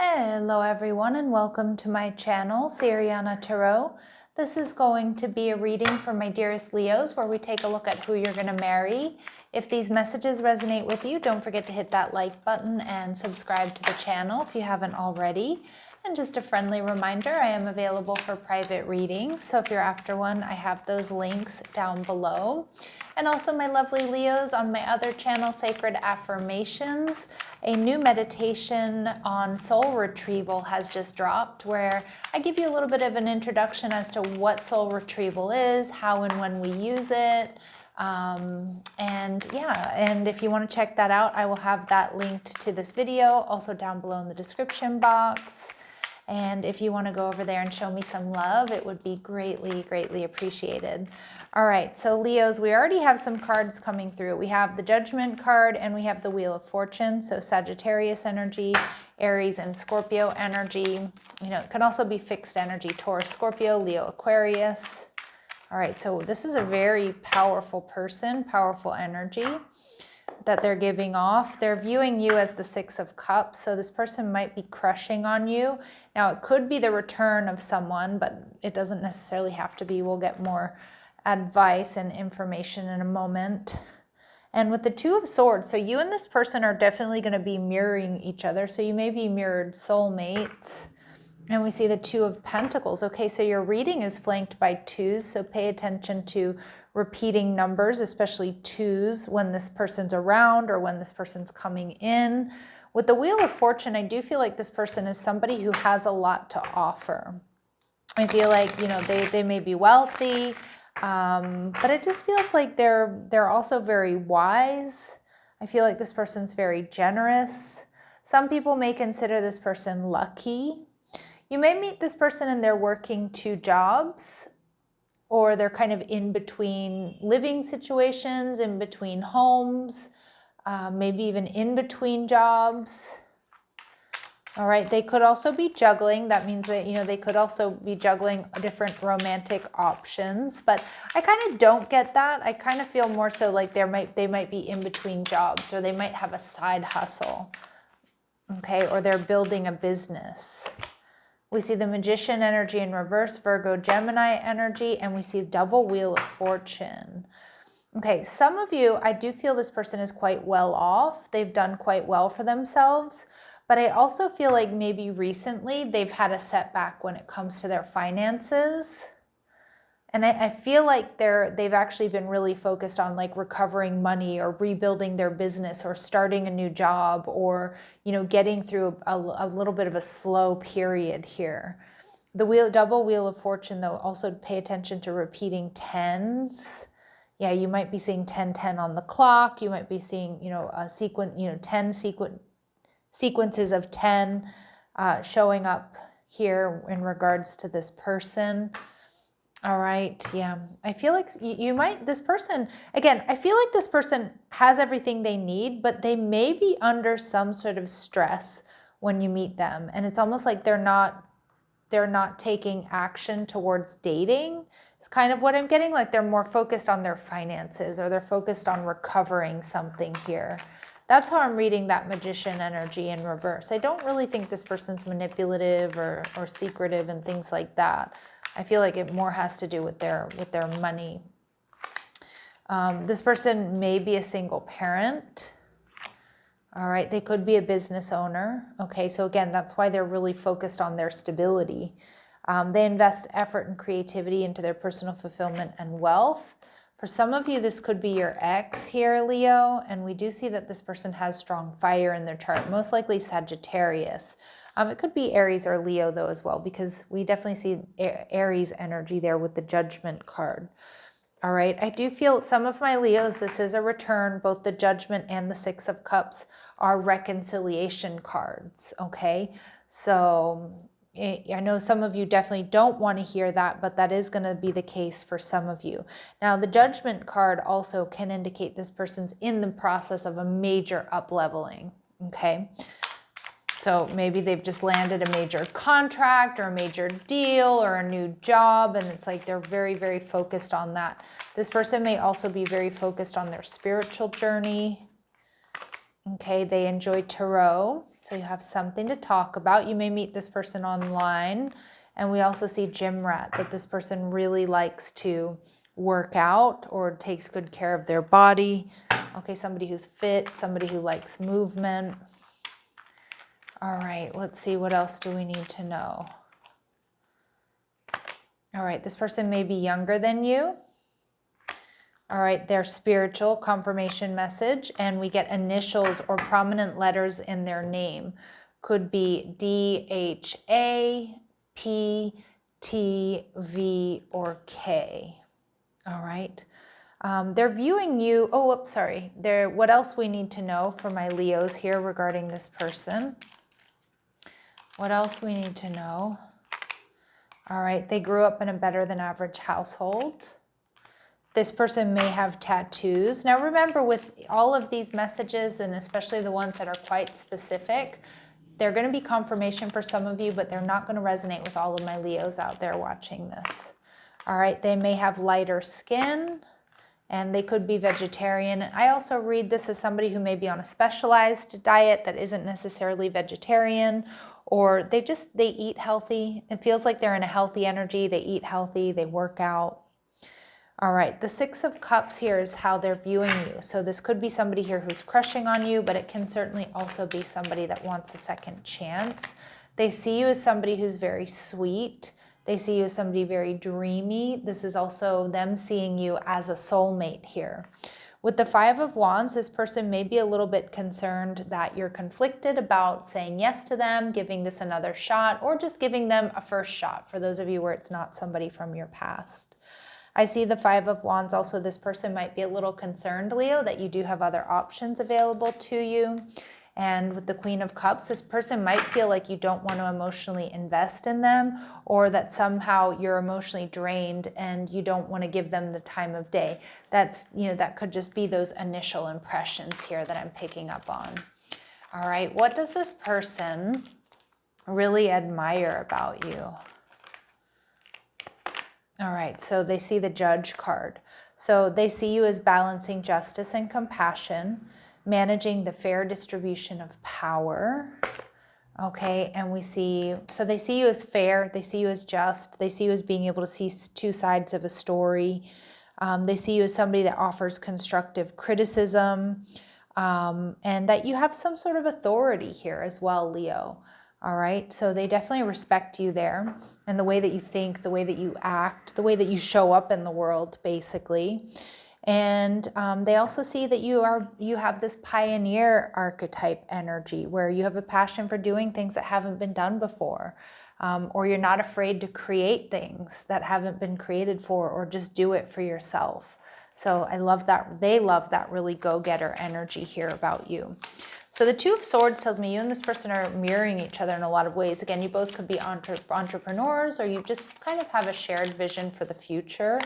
Hello everyone and welcome to my channel, Sirianatarot. This is going to be a reading for my dearest Leos where we take a look at who you're going to marry. If these messages resonate with you, don't forget to hit that like button and subscribe to the channel if you haven't already. And just a friendly reminder, I am available for private readings, so if you're after one, I have those links down below. And also my lovely Leos, on my other channel, Sacred Affirmations, a new meditation on soul retrieval has just dropped where I give you a little bit of an introduction as to what soul retrieval is, how and when we use it. And if you want to check that out, I will have that linked to this video, also down below in the description box. And if you want to go over there and show me some love, it would be greatly, greatly appreciated. All right, so Leos, we already have some cards coming through. We have the Judgment card and we have the Wheel of Fortune. So Sagittarius energy, Aries and Scorpio energy. You know, it can also be fixed energy, Taurus, Scorpio, Leo, Aquarius. All right, so this is a very powerful person, powerful energy that they're giving off. They're viewing you as the Six of Cups, so this person might be crushing on you. Now, it could be the return of someone, but it doesn't necessarily have to be. We'll get more advice and information in a moment. And with the Two of Swords, so you and this person are definitely going to be mirroring each other, so you may be mirrored soulmates. And we see the Two of Pentacles. Okay, so your reading is flanked by twos, so pay attention to repeating numbers, especially twos, when this person's around or when this person's coming in. With the Wheel of Fortune, I do feel like this person is somebody who has a lot to offer. I feel like, you know, they may be wealthy, but it just feels like they're also very wise. I feel like this person's very generous. Some people may consider this person lucky. You may meet this person and they're working two jobs, or they're kind of in between living situations, in between homes, maybe even in between jobs. All right, they could also be juggling. That means that, you know, they could also be juggling different romantic options, but I kind of don't get that. I kind of feel more so like they might be in between jobs, or they might have a side hustle, okay, or they're building a business. We see the Magician energy in reverse, Virgo, Gemini energy, and we see double Wheel of Fortune. Okay, some of you, I do feel this person is quite well off. They've done quite well for themselves, but I also feel like maybe recently they've had a setback when it comes to their finances. And I feel like they've actually been really focused on like recovering money or rebuilding their business or starting a new job, or, you know, getting through a little bit of a slow period here. The double Wheel of Fortune, though, also pay attention to repeating tens. Yeah, you might be seeing 10-10 on the clock. You might be seeing, you know, a sequence, you know, 10 sequences of 10 showing up here in regards to this person. All right, yeah. I feel like you might, this person, again, I feel like this person has everything they need, but they may be under some sort of stress when you meet them. And it's almost like they're not taking action towards dating. It's kind of what I'm getting, like they're more focused on their finances, or they're focused on recovering something here. That's how I'm reading that Magician energy in reverse. I don't really think this person's manipulative or secretive and things like that. I feel like it more has to do with their money. This person may be a single parent. All right, they could be a business owner. Okay, so again, that's why they're really focused on their stability. They invest effort and creativity into their personal fulfillment and wealth. For some of you, this could be your ex here, Leo, and we do see that this person has strong fire in their chart, most likely Sagittarius. It could be Aries or Leo, though, as well, because we definitely see Aries energy there with the Judgment card. All right, I do feel some of my Leos, this is a return. Both the Judgment and the Six of Cups are reconciliation cards, okay? So I know some of you definitely don't want to hear that, but that is going to be the case for some of you. Now, the Judgment card also can indicate this person's in the process of a major up-leveling, okay? So maybe they've just landed a major contract or a major deal or a new job, and it's like they're very, very focused on that. This person may also be very focused on their spiritual journey. Okay, they enjoy tarot. So you have something to talk about. You may meet this person online. And we also see gym rat, that this person really likes to work out or takes good care of their body. Okay, somebody who's fit, somebody who likes movement. All right, let's see, what else do we need to know? All right, this person may be younger than you. All right, their spiritual confirmation message, and we get initials or prominent letters in their name. Could be D, H, A, P, T, V, or K. All right. They're viewing you. Oh, oops, sorry. What else we need to know for my Leos here regarding this person? What else we need to know? All right. They grew up in a better than average household. This person may have tattoos. Now remember, with all of these messages, and especially the ones that are quite specific, they're going to be confirmation for some of you, but they're not going to resonate with all of my Leos out there watching this. All right, they may have lighter skin, and they could be vegetarian. I also read this as somebody who may be on a specialized diet that isn't necessarily vegetarian, or they eat healthy. It feels like they're in a healthy energy. They eat healthy, they work out. All right, the Six of Cups here is how they're viewing you. So this could be somebody here who's crushing on you, but it can certainly also be somebody that wants a second chance. They see you as somebody who's very sweet. They see you as somebody very dreamy. This is also them seeing you as a soulmate here. With the Five of Wands, this person may be a little bit concerned that you're conflicted about saying yes to them, giving this another shot, or just giving them a first shot for those of you where it's not somebody from your past. I see the Five of Wands. Also, this person might be a little concerned, Leo, that you do have other options available to you. And with the Queen of Cups, this person might feel like you don't want to emotionally invest in them, or that somehow you're emotionally drained and you don't want to give them the time of day. That's, that could just be those initial impressions here that I'm picking up on. All right, what does this person really admire about you? All right, so they see the Judge card. So they see you as balancing justice and compassion, managing the fair distribution of power. Okay, and we see, so they see you as fair, they see you as just, they see you as being able to see two sides of a story. They see you as somebody that offers constructive criticism, and that you have some sort of authority here as well, Leo. All right, so they definitely respect you there, and the way that you think, the way that you act, the way that you show up in the world, basically. And they also see that you have this pioneer archetype energy, where you have a passion for doing things that haven't been done before, or you're not afraid to create things that haven't been created for, or just do it for yourself. So I love that. They love that really go-getter energy here about you. So the Two of Swords tells me you and this person are mirroring each other in a lot of ways. Again, you both could be entrepreneurs, or you just kind of have a shared vision for the future.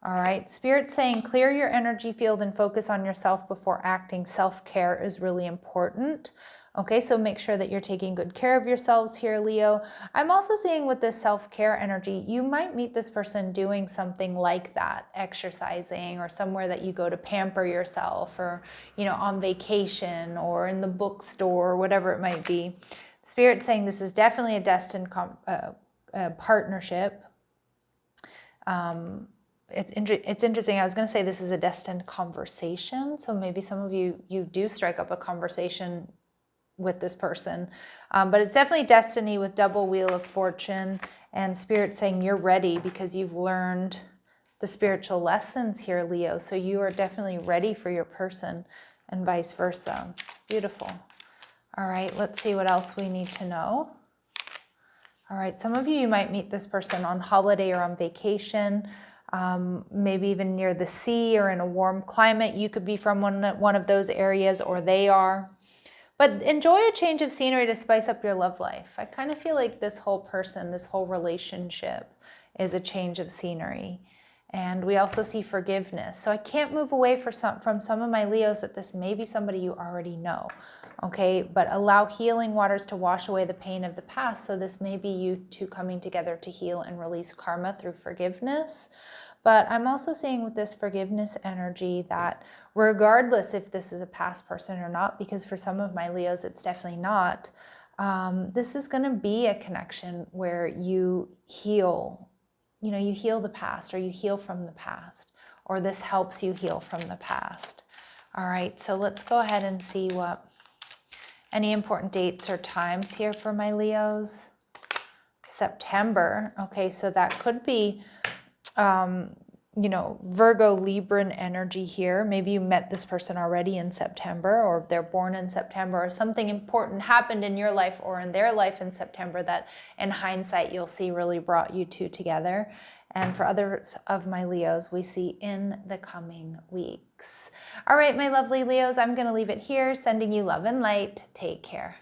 All right, Spirit's saying clear your energy field and focus on yourself before acting. Self-care is really important. Okay, so make sure that you're taking good care of yourselves here, Leo. I'm also seeing with this self-care energy, you might meet this person doing something like that, exercising, or somewhere that you go to pamper yourself, or, on vacation, or in the bookstore, or whatever it might be. Spirit's saying this is definitely a destined partnership. It's interesting. I was going to say this is a destined conversation. So maybe some of you do strike up a conversation with this person. But it's definitely destiny with double wheel of fortune, and Spirit saying you're ready because you've learned the spiritual lessons here, Leo. So you are definitely ready for your person, and vice versa. Beautiful. All right, let's see what else we need to know. All right, some of you might meet this person on holiday or on vacation. Maybe even near the sea or in a warm climate. You could be from one of those areas, or they are. But enjoy a change of scenery to spice up your love life. I kind of feel like this whole person, this whole relationship is a change of scenery. And we also see forgiveness. So I can't move away from some of my Leos that this may be somebody you already know. Okay, but allow healing waters to wash away the pain of the past. So this may be you two coming together to heal and release karma through forgiveness. But I'm also seeing with this forgiveness energy that regardless if this is a past person or not, because for some of my Leos, it's definitely not, this is going to be a connection where you heal, you heal the past, or you heal from the past, or this helps you heal from the past. All right, so let's go ahead and see what any important dates or times here for my Leos. September. Okay, so that could be, Virgo, Libran energy here. Maybe you met this person already in September, or they're born in September, or something important happened in your life or in their life in September that in hindsight you'll see really brought you two together. And for others of my Leos, we see in the coming weeks. All right, my lovely Leos, I'm going to leave it here. Sending you love and light. Take care.